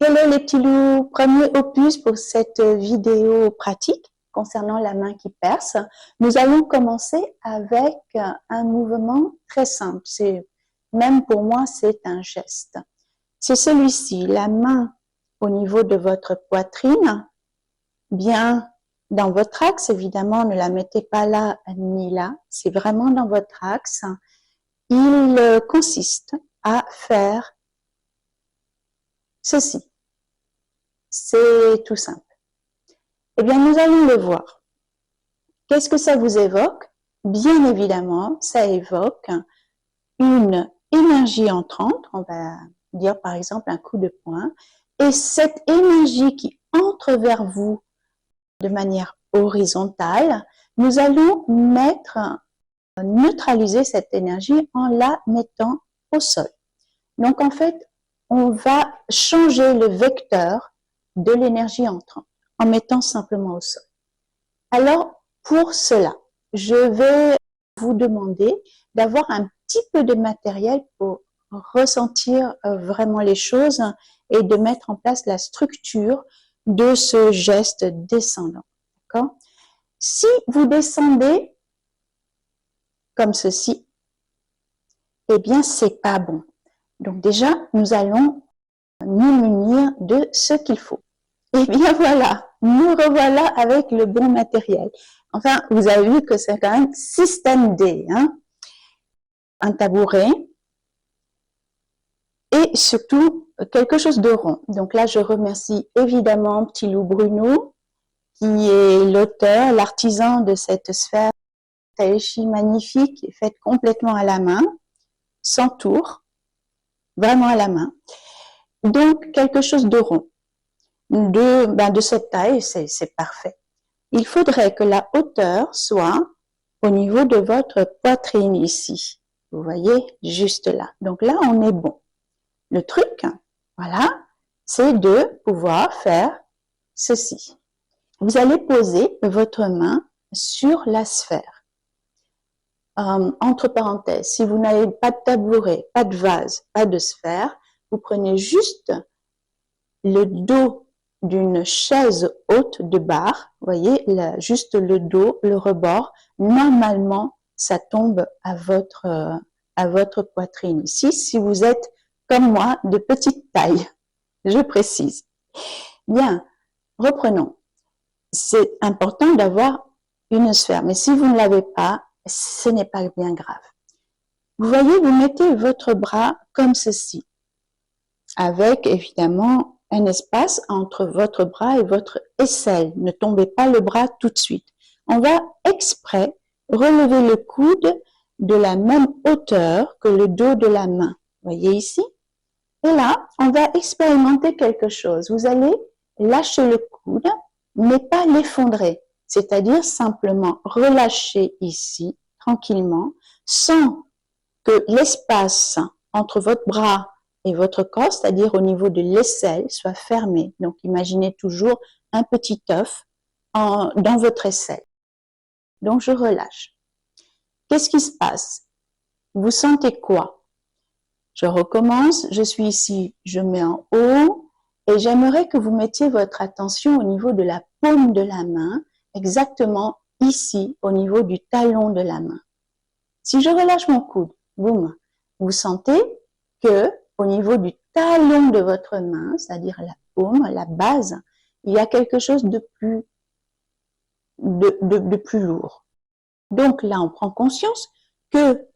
Hello les petits loups, premier opus pour cette vidéo pratique concernant la main qui perce. Nous allons commencer avec un mouvement très simple. Même pour moi, c'est un geste. C'est celui-ci, la main au niveau de votre poitrine, bien dans votre axe. Évidemment, ne la mettez pas là ni là. C'est vraiment dans votre axe. Il consiste à faire ceci. C'est tout simple. Eh bien, nous allons le voir. Qu'est-ce que ça vous évoque? Bien évidemment, ça évoque une énergie entrante, on va dire par exemple un coup de poing, et cette énergie qui entre vers vous de manière horizontale, nous allons neutraliser cette énergie en la mettant au sol. Donc en fait, on va changer le vecteur de l'énergie entrante en mettant simplement au sol. Alors, pour cela, je vais vous demander d'avoir un petit peu de matériel pour ressentir vraiment les choses et de mettre en place la structure de ce geste descendant. D'accord? Si vous descendez comme ceci, eh bien, c'est pas bon. Donc déjà, nous allons nous munir de ce qu'il faut. Et bien voilà, nous revoilà avec le bon matériel. Enfin, vous avez vu que c'est quand même système D, hein? Un tabouret et surtout quelque chose de rond. Donc là, je remercie évidemment Petit Loup Bruno, qui est l'auteur, l'artisan de cette sphère Tai-Chi magnifique, faite complètement à la main, sans tour, vraiment à la main. Donc, quelque chose de rond. De cette taille, c'est parfait. Il faudrait que la hauteur soit au niveau de votre poitrine ici. Vous voyez, juste là. Donc là, on est bon. Le truc, voilà, c'est de pouvoir faire ceci. Vous allez poser votre main sur la sphère. Entre parenthèses, si vous n'avez pas de tabouret, pas de vase, pas de sphère, vous prenez juste le dos d'une chaise haute de barre, vous voyez, juste le dos, le rebord, normalement, ça tombe à votre poitrine ici, si vous êtes, comme moi, de petite taille, je précise. Bien, reprenons. C'est important d'avoir une sphère, mais si vous ne l'avez pas, ce n'est pas bien grave. Vous voyez, vous mettez votre bras comme ceci, avec évidemment un espace entre votre bras et votre aisselle. Ne tombez pas le bras tout de suite. On va exprès relever le coude de la même hauteur que le dos de la main. Voyez ici? Et là, on va expérimenter quelque chose. Vous allez lâcher le coude, mais pas l'effondrer. C'est-à-dire simplement relâcher ici, tranquillement, sans que l'espace entre votre bras et votre corps, c'est-à-dire au niveau de l'aisselle, soit fermé. Donc, imaginez toujours un petit œuf dans votre aisselle. Donc, je relâche. Qu'est-ce qui se passe? Vous sentez quoi? Je recommence, je suis ici, je mets en haut, et j'aimerais que vous mettiez votre attention au niveau de la paume de la main, exactement ici, au niveau du talon de la main. Si je relâche mon coude, boum, vous sentez que au niveau du talon de votre main, c'est-à-dire la paume, la base, il y a quelque chose de plus lourd. Donc là, on prend conscience que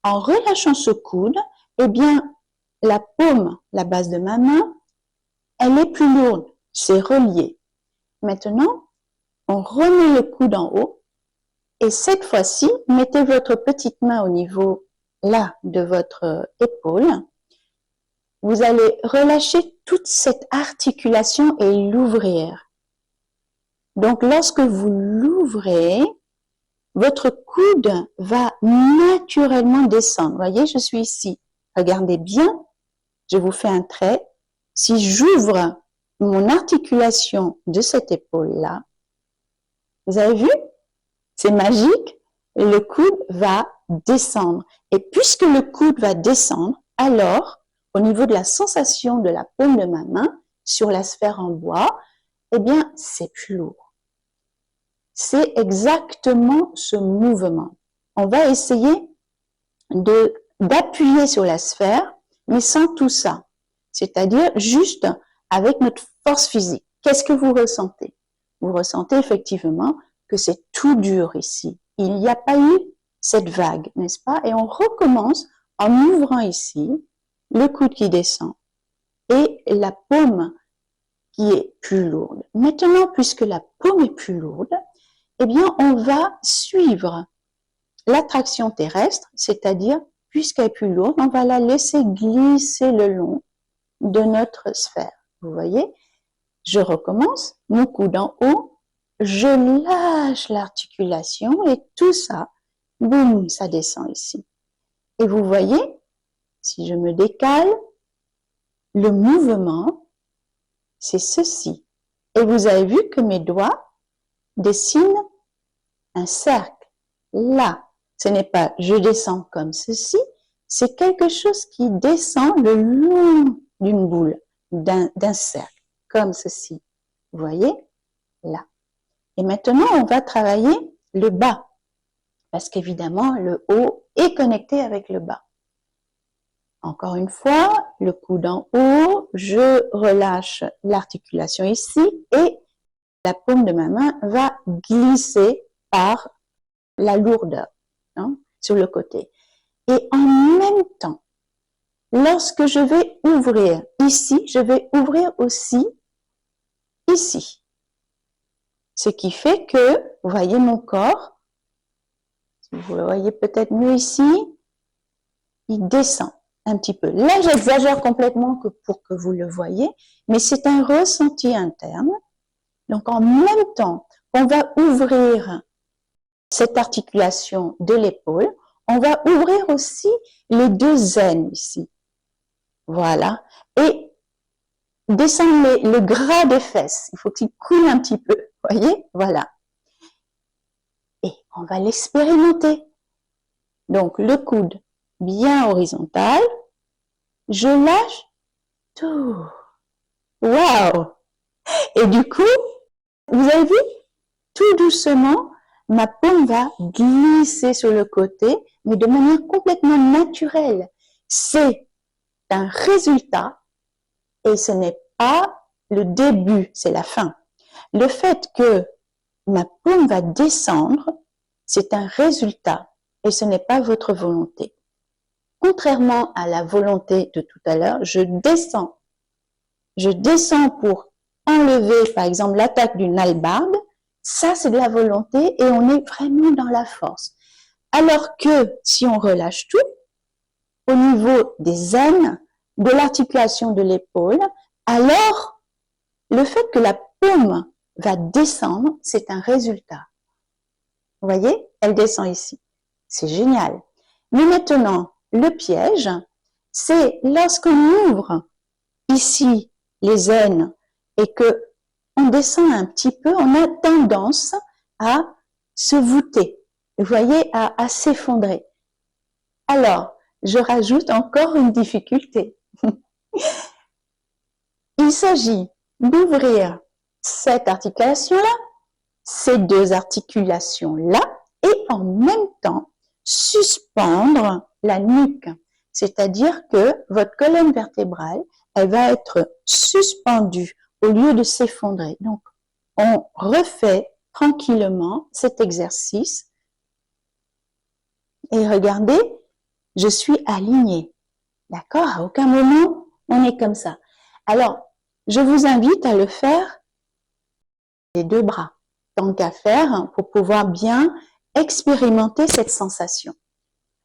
en relâchant ce coude, eh bien, la paume, la base de ma main, elle est plus lourde, c'est relié. Maintenant, on remet le coude en haut et cette fois-ci, mettez votre petite main au niveau là de votre épaule. Vous allez relâcher toute cette articulation et l'ouvrir. Donc, lorsque vous l'ouvrez, votre coude va naturellement descendre. Vous voyez, je suis ici. Regardez bien, je vous fais un trait. Si j'ouvre mon articulation de cette épaule-là, vous avez vu? C'est magique. Le coude va descendre. Et puisque le coude va descendre, alors, au niveau de la sensation de la paume de ma main, sur la sphère en bois, eh bien, c'est plus lourd. C'est exactement ce mouvement. On va essayer d'appuyer sur la sphère, mais sans tout ça. C'est-à-dire juste avec notre force physique. Qu'est-ce que vous ressentez? Vous ressentez effectivement que c'est tout dur ici. Il n'y a pas eu cette vague, n'est-ce pas? Et on recommence en ouvrant ici le coude qui descend et la paume qui est plus lourde. Maintenant, puisque la paume est plus lourde, eh bien, on va suivre l'attraction terrestre, c'est-à-dire, puisqu'elle est plus lourde, on va la laisser glisser le long de notre sphère. Vous voyez? Je recommence, mon coude en haut, je lâche l'articulation et tout ça, boum, ça descend ici. Et vous voyez, si je me décale, le mouvement, c'est ceci. Et vous avez vu que mes doigts dessinent un cercle. Là, ce n'est pas je descends comme ceci, c'est quelque chose qui descend le long d'une boule, d'un cercle, comme ceci. Vous voyez? Là. Et maintenant, on va travailler le bas, parce qu'évidemment, le haut est connecté avec le bas. Encore une fois, le coude en haut, je relâche l'articulation ici et la paume de ma main va glisser par la lourdeur sur le côté. Et en même temps, lorsque je vais ouvrir ici, je vais ouvrir aussi ici. Ce qui fait que, vous voyez mon corps, vous le voyez peut-être mieux ici, il descend un petit peu. Là, j'exagère complètement pour que vous le voyez, mais c'est un ressenti interne. Donc, en même temps, on va ouvrir cette articulation de l'épaule, on va ouvrir aussi les deux aines ici. Voilà. Et descendre le gras des fesses. Il faut qu'il coule un petit peu. Voyez? Voilà. Et on va l'expérimenter. Donc, le coude bien horizontal. Je lâche tout. Waouh! Et du coup, vous avez vu? Tout doucement, ma paume va glisser sur le côté, mais de manière complètement naturelle. C'est un résultat et ce n'est pas le début, c'est la fin. Le fait que ma paume va descendre, c'est un résultat et ce n'est pas votre volonté. Contrairement à la volonté de tout à l'heure, je descends. Je descends pour enlever, par exemple, l'attaque d'une hallebarde. Ça, c'est de la volonté et on est vraiment dans la force. Alors que si on relâche tout, au niveau des aines, de l'articulation de l'épaule, alors le fait que la paume va descendre, c'est un résultat. Vous voyez, elle descend ici. C'est génial. Mais maintenant, le piège, c'est lorsqu'on ouvre ici les aines et que on descend un petit peu, on a tendance à se voûter, vous voyez, à s'effondrer. Alors, je rajoute encore une difficulté. Il s'agit d'ouvrir cette articulation-là, ces deux articulations-là, et en même temps, suspendre la nuque. C'est-à-dire que votre colonne vertébrale, elle va être suspendue au lieu de s'effondrer. Donc, on refait tranquillement cet exercice. Et regardez, je suis alignée. D'accord? À aucun moment, on est comme ça. Alors, je vous invite à le faire les deux bras, tant qu'à faire, pour pouvoir bien expérimenter cette sensation.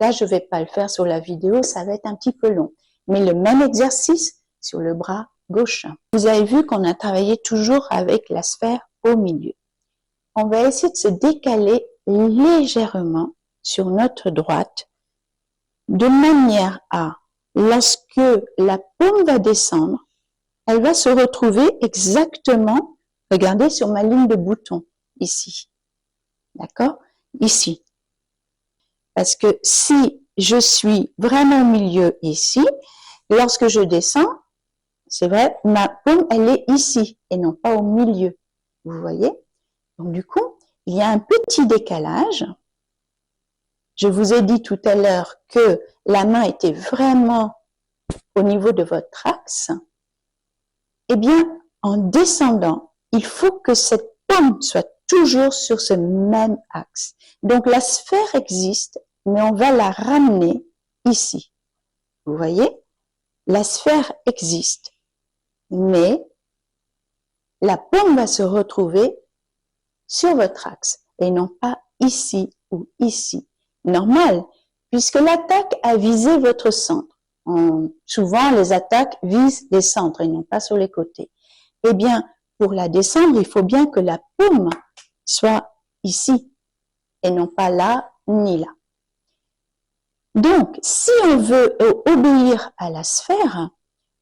Là, je ne vais pas le faire sur la vidéo, ça va être un petit peu long. Mais le même exercice sur le bras gauche. Vous avez vu qu'on a travaillé toujours avec la sphère au milieu. On va essayer de se décaler légèrement sur notre droite, de manière à, lorsque la paume va descendre, elle va se retrouver exactement, regardez sur ma ligne de bouton, ici. D'accord? Ici. Parce que si je suis vraiment au milieu ici, lorsque je descends, c'est vrai, ma paume, elle est ici et non pas au milieu. Vous voyez? Donc, du coup, il y a un petit décalage. Je vous ai dit tout à l'heure que la main était vraiment au niveau de votre axe. Eh bien, en descendant, il faut que cette paume soit toujours sur ce même axe. Donc, la sphère existe, mais on va la ramener ici. Vous voyez? La sphère existe, mais la paume va se retrouver sur votre axe et non pas ici ou ici. Normal, puisque l'attaque a visé votre centre. Souvent, les attaques visent les centres et non pas sur les côtés. Eh bien, pour la descendre, il faut bien que la paume soit ici et non pas là ni là. Donc, si on veut obéir à la sphère,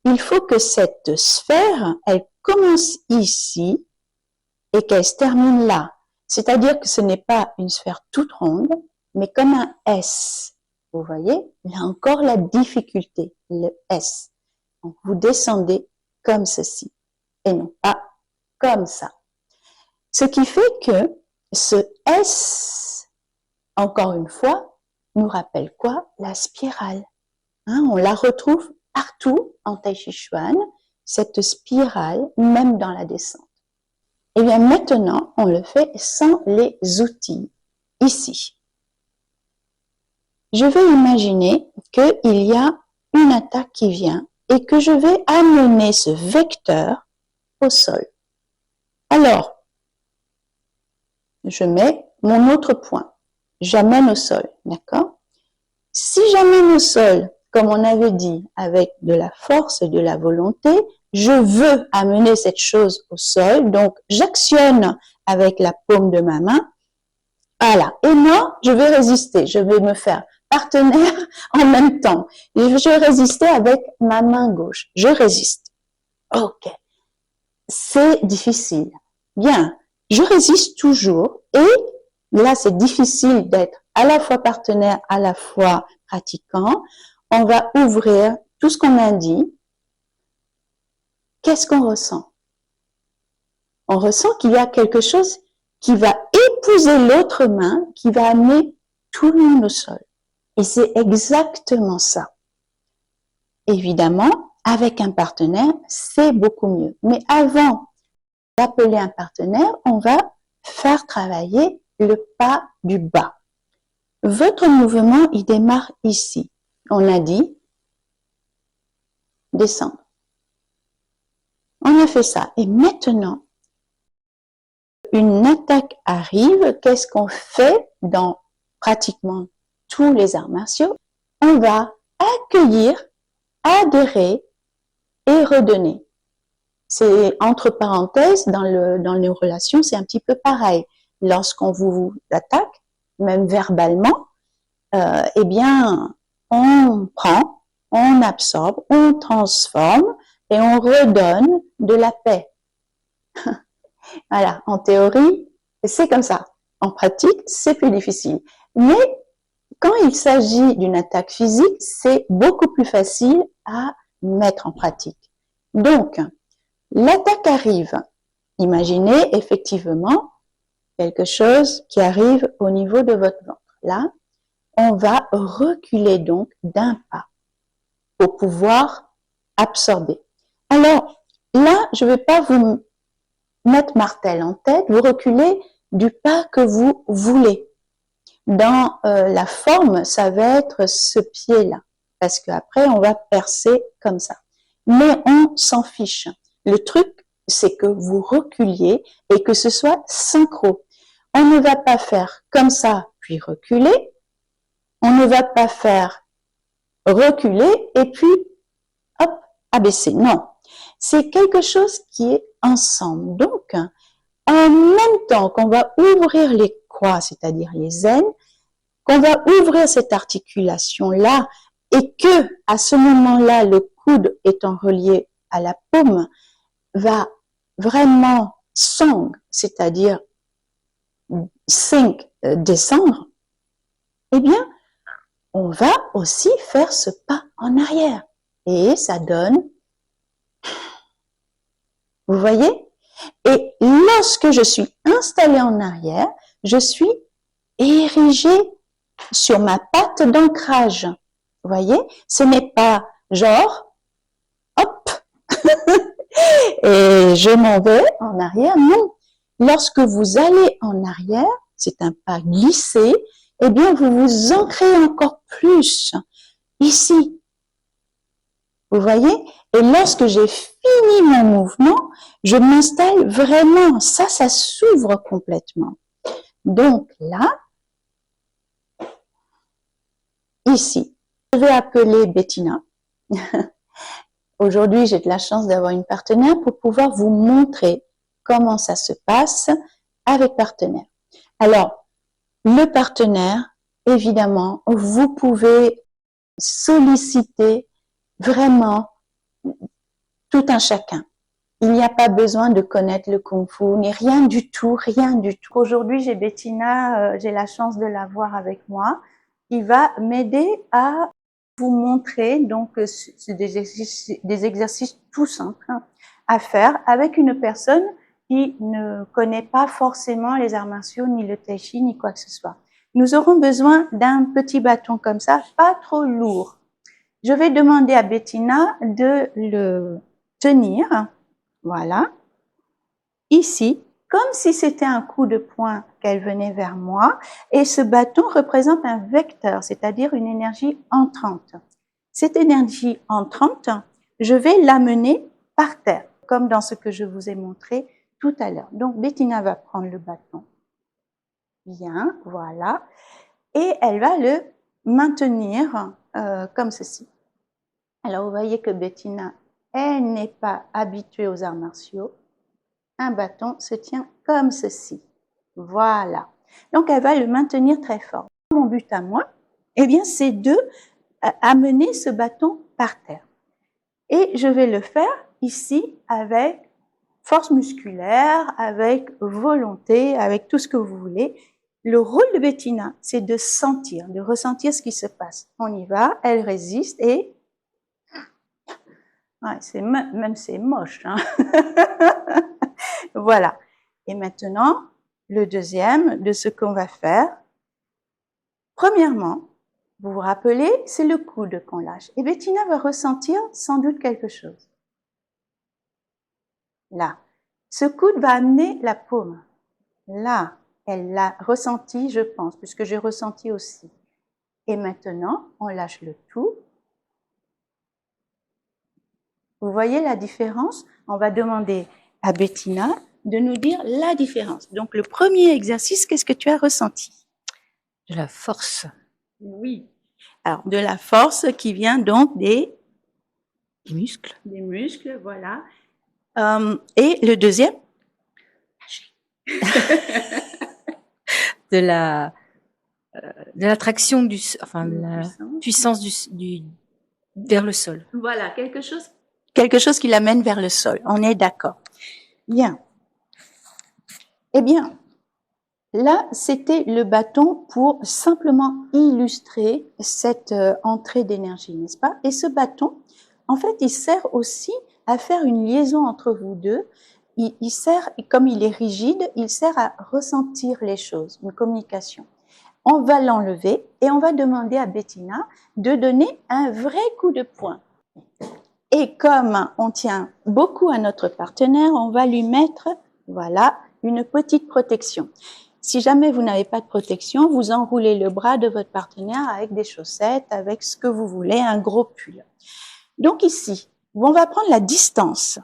il faut que cette sphère, elle commence ici et qu'elle se termine là. C'est-à-dire que ce n'est pas une sphère toute ronde, mais comme un S. Vous voyez, là encore la difficulté, le S. Donc, vous descendez comme ceci et non pas comme ça. Ce qui fait que ce S, encore une fois, nous rappelle quoi? La spirale. Hein, on la retrouve partout en Tai Chi Chuan, cette spirale, même dans la descente. Et bien maintenant, on le fait sans les outils, ici. Je vais imaginer qu'il y a une attaque qui vient et que je vais amener ce vecteur au sol. Alors, je mets mon autre point. J'amène au sol, d'accord? Si j'amène au sol, comme on avait dit, avec de la force et de la volonté, je veux amener cette chose au sol, donc j'actionne avec la paume de ma main. Voilà. Et moi, je vais résister. Je vais me faire partenaire en même temps. Je vais résister avec ma main gauche. Je résiste. Ok. C'est difficile. Bien. Je résiste toujours et là, c'est difficile d'être à la fois partenaire, à la fois pratiquant. On va ouvrir tout ce qu'on a dit. Qu'est-ce qu'on ressent? On ressent qu'il y a quelque chose qui va épouser l'autre main, qui va amener tout le monde au sol. Et c'est exactement ça. Évidemment, avec un partenaire, c'est beaucoup mieux. Mais avant d'appeler un partenaire, on va faire travailler le pas du bas. Votre mouvement, il démarre ici. On a dit descendre. On a fait ça. Et maintenant, une attaque arrive. Qu'est-ce qu'on fait dans pratiquement tous les arts martiaux? On va accueillir, adhérer et redonner. C'est entre parenthèses, dans les relations, c'est un petit peu pareil. Lorsqu'on vous attaque, même verbalement, eh bien, on prend, on absorbe, on transforme et on redonne de la paix. Voilà, en théorie, c'est comme ça. En pratique, c'est plus difficile. Mais quand il s'agit d'une attaque physique, c'est beaucoup plus facile à mettre en pratique. Donc, l'attaque arrive. Imaginez effectivement quelque chose qui arrive au niveau de votre ventre. Là, on va reculer donc d'un pas pour pouvoir absorber. Alors, là, je ne vais pas vous mettre martel en tête, vous reculez du pas que vous voulez. Dans la forme, ça va être ce pied-là, parce qu'après, on va percer comme ça. Mais on s'en fiche. Le truc, c'est que vous reculiez et que ce soit synchro. On ne va pas faire comme ça, puis reculer. On ne va pas faire reculer et puis, hop, abaisser. Non, c'est quelque chose qui est ensemble. Donc, en même temps qu'on va ouvrir les croix, c'est-à-dire les aines, qu'on va ouvrir cette articulation-là et que, à ce moment-là, le coude étant relié à la paume, va vraiment song, c'est-à-dire sink, descendre, eh bien, on va aussi faire ce pas en arrière. Et ça donne Vous voyez? Et lorsque je suis installée en arrière, je suis érigée sur ma patte d'ancrage. Vous voyez? Ce n'est pas genre, hop, et je m'en vais en arrière. Non. Lorsque vous allez en arrière, c'est un pas glissé, eh bien, vous vous ancrez encore plus ici. Vous voyez? Et lorsque j'ai fini mon mouvement, je m'installe vraiment. Ça s'ouvre complètement. Donc là, ici, je vais appeler Bettina. Aujourd'hui, j'ai de la chance d'avoir une partenaire pour pouvoir vous montrer comment ça se passe avec partenaire. Alors, le partenaire, évidemment, vous pouvez solliciter vraiment tout un chacun. Il n'y a pas besoin de connaître le Kung Fu, ni rien du tout, rien du tout. Aujourd'hui, j'ai Bettina, j'ai la chance de la voir avec moi. Il va m'aider à vous montrer, donc, c'est des exercices tout simples à faire avec une personne qui ne connaît pas forcément les arts martiaux, ni le tai chi, ni quoi que ce soit. Nous aurons besoin d'un petit bâton comme ça, pas trop lourd. Je vais demander à Bettina de le tenir, voilà, ici, comme si c'était un coup de poing qu'elle venait vers moi, et ce bâton représente un vecteur, c'est-à-dire une énergie entrante. Cette énergie entrante, je vais l'amener par terre, comme dans ce que je vous ai montré tout à l'heure. Donc, Bettina va prendre le bâton. Bien, voilà. Et elle va le maintenir comme ceci. Alors, vous voyez que Bettina, elle n'est pas habituée aux arts martiaux. Un bâton se tient comme ceci. Voilà. Donc, elle va le maintenir très fort. Mon but à moi, eh bien, c'est de amener ce bâton par terre. Et je vais le faire ici avec force musculaire, avec volonté, avec tout ce que vous voulez. Le rôle de Bettina, c'est de sentir, de ressentir ce qui se passe. On y va, elle résiste et... Ouais, même c'est moche. Hein. Voilà. Et maintenant, le deuxième de ce qu'on va faire. Premièrement, vous vous rappelez, c'est le coude qu'on lâche. Et Bettina va ressentir sans doute quelque chose. Là. Ce coude va amener la paume. Là, elle l'a ressenti, je pense, puisque j'ai ressenti aussi. Et maintenant, on lâche le tout. Vous voyez la différence? On va demander à Bettina de nous dire la différence. Donc, le premier exercice, qu'est-ce que tu as ressenti? De la force. Oui. Alors, de la force qui vient donc des muscles. Des muscles, voilà. Et le deuxième? de l'attraction de la puissance vers le sol. Voilà, quelque chose qui l'amène vers le sol. On est d'accord. Bien. Eh bien, là, c'était le bâton pour simplement illustrer cette entrée d'énergie, n'est-ce pas? Et ce bâton, en fait, il sert aussi à faire une liaison entre vous deux. Il sert, comme il est rigide, il sert à ressentir les choses, une communication. On va l'enlever et on va demander à Bettina de donner un vrai coup de poing. Et comme on tient beaucoup à notre partenaire, on va lui mettre, voilà, une petite protection. Si jamais vous n'avez pas de protection, vous enroulez le bras de votre partenaire avec des chaussettes, avec ce que vous voulez, un gros pull. Donc ici, on va prendre la distance.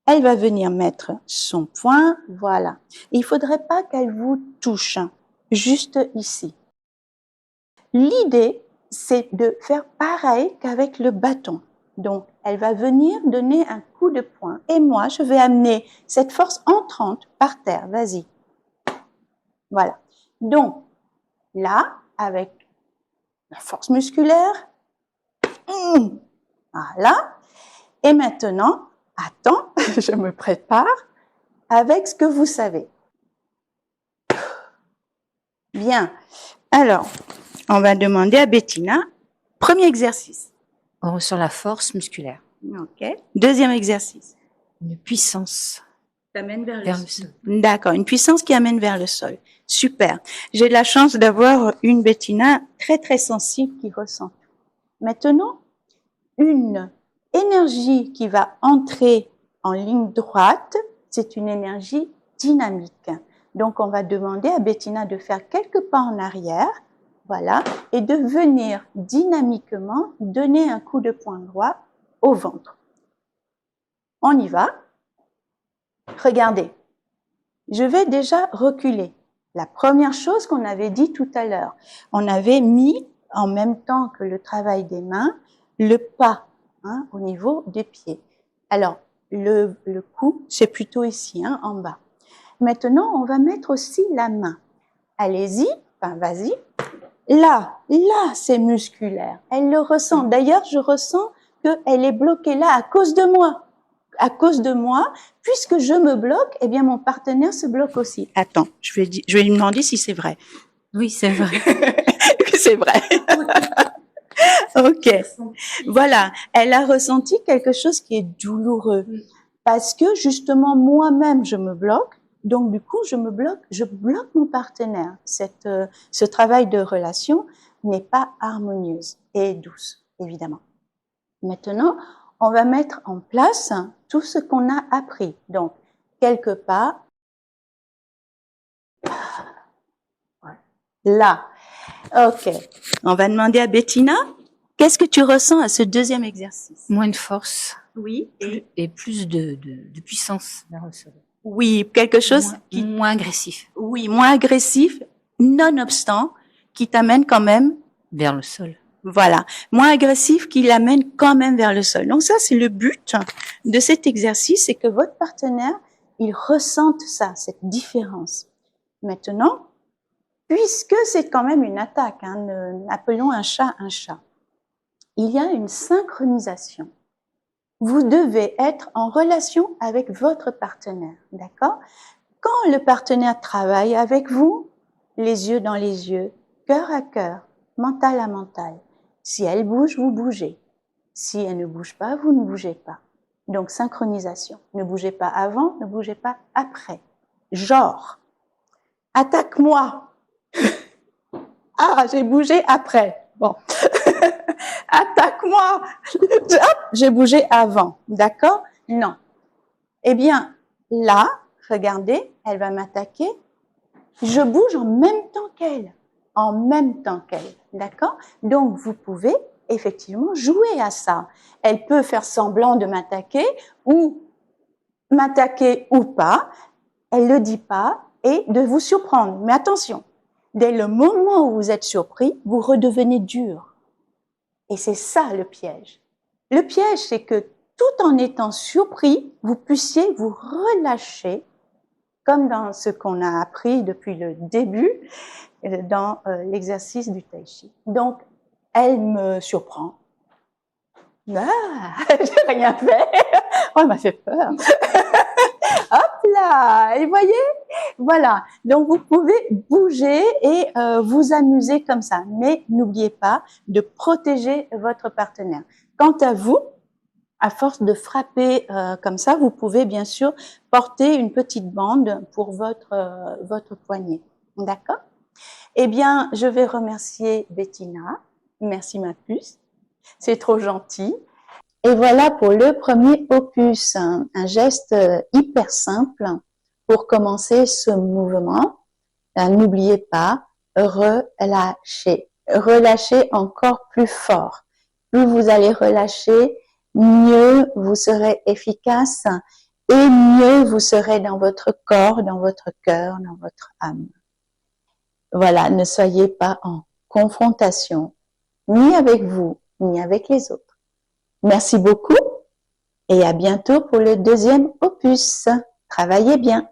Elle va venir mettre son poing, voilà. Et il ne faudrait pas qu'elle vous touche, juste ici. L'idée, c'est de faire pareil qu'avec le bâton. Donc, elle va venir donner un coup de poing. Et moi, je vais amener cette force entrante par terre. Vas-y. Voilà. Donc, là, avec la force musculaire. Voilà. Et maintenant, attends, je me prépare avec ce que vous savez. Bien. Alors, on va demander à Bettina, premier exercice. On ressent la force musculaire. Ok. Deuxième exercice. Une puissance T'amène vers vers le sol. D'accord, une puissance qui amène vers le sol. Super. J'ai de la chance d'avoir une Bettina très très sensible qui ressent. Maintenant, une énergie qui va entrer en ligne droite, c'est une énergie dynamique. Donc, on va demander à Bettina de faire quelques pas en arrière, voilà, et de venir dynamiquement donner un coup de poing droit au ventre. On y va. Regardez, je vais déjà reculer. La première chose qu'on avait dit tout à l'heure, on avait mis en même temps que le travail des mains, le pas au niveau des pieds. Alors, le cou, c'est plutôt ici, en bas. Maintenant, on va mettre aussi la main. Allez-y, enfin vas-y. Là, c'est musculaire. Elle le ressent. D'ailleurs, je ressens qu'elle est bloquée là à cause de moi. À cause de moi, puisque je me bloque, eh bien mon partenaire se bloque aussi. Attends, je vais lui demander si c'est vrai. Oui, c'est vrai. C'est vrai. Ok. Voilà, elle a ressenti quelque chose qui est douloureux. Parce que justement, moi-même, je me bloque. Donc du coup, je bloque mon partenaire. Ce travail de relation n'est pas harmonieuse et douce, évidemment. Maintenant, on va mettre en place tout ce qu'on a appris. Donc, quelque part, là. Ok. On va demander à Bettina, qu'est-ce que tu ressens à ce deuxième exercice? Moins de force. Oui. Et plus de puissance vers le sol. Oui, quelque chose moins agressif. Oui, moins agressif, nonobstant, qui t'amène quand même vers le sol. Voilà, moins agressif qui l'amène quand même vers le sol. Donc ça, c'est le but de cet exercice, c'est que votre partenaire, il ressente ça, cette différence. Maintenant, puisque c'est quand même une attaque, appelons un chat, il y a une synchronisation. Vous devez être en relation avec votre partenaire, d'accord? Quand le partenaire travaille avec vous, les yeux dans les yeux, cœur à cœur, mental à mental, si elle bouge, vous bougez. Si elle ne bouge pas, vous ne bougez pas. Donc, synchronisation. Ne bougez pas avant, ne bougez pas après. Genre, attaque-moi. Ah, j'ai bougé après. Bon. Attaque-moi. Hop, j'ai bougé avant. D'accord? Non. Eh bien, là, regardez, elle va m'attaquer. Je bouge en même temps qu'elle. En même temps qu'elle. D'accord? Donc, vous pouvez effectivement jouer à ça. Elle peut faire semblant de m'attaquer ou pas. Elle le dit pas et de vous surprendre. Mais attention, dès le moment où vous êtes surpris, vous redevenez dur. Et c'est ça le piège. Le piège, c'est que tout en étant surpris, vous puissiez vous relâcher comme dans ce qu'on a appris depuis le début dans l'exercice du tai chi. Donc, elle me surprend. Ah, j'ai rien fait. Oh, elle m'a fait peur. Hop là, et voyez, voilà. Donc, vous pouvez bouger et vous amuser comme ça. Mais n'oubliez pas de protéger votre partenaire. Quant à vous, à force de frapper comme ça, vous pouvez bien sûr porter une petite bande pour votre poignet. D'accord? Eh bien, je vais remercier Bettina. Merci ma puce. C'est trop gentil. Et voilà pour le premier opus, un geste hyper simple pour commencer ce mouvement. N'oubliez pas, relâchez. Relâchez encore plus fort. Plus vous allez relâcher, mieux vous serez efficace et mieux vous serez dans votre corps, dans votre cœur, dans votre âme. Voilà, ne soyez pas en confrontation, ni avec vous, ni avec les autres. Merci beaucoup et à bientôt pour le deuxième opus. Travaillez bien.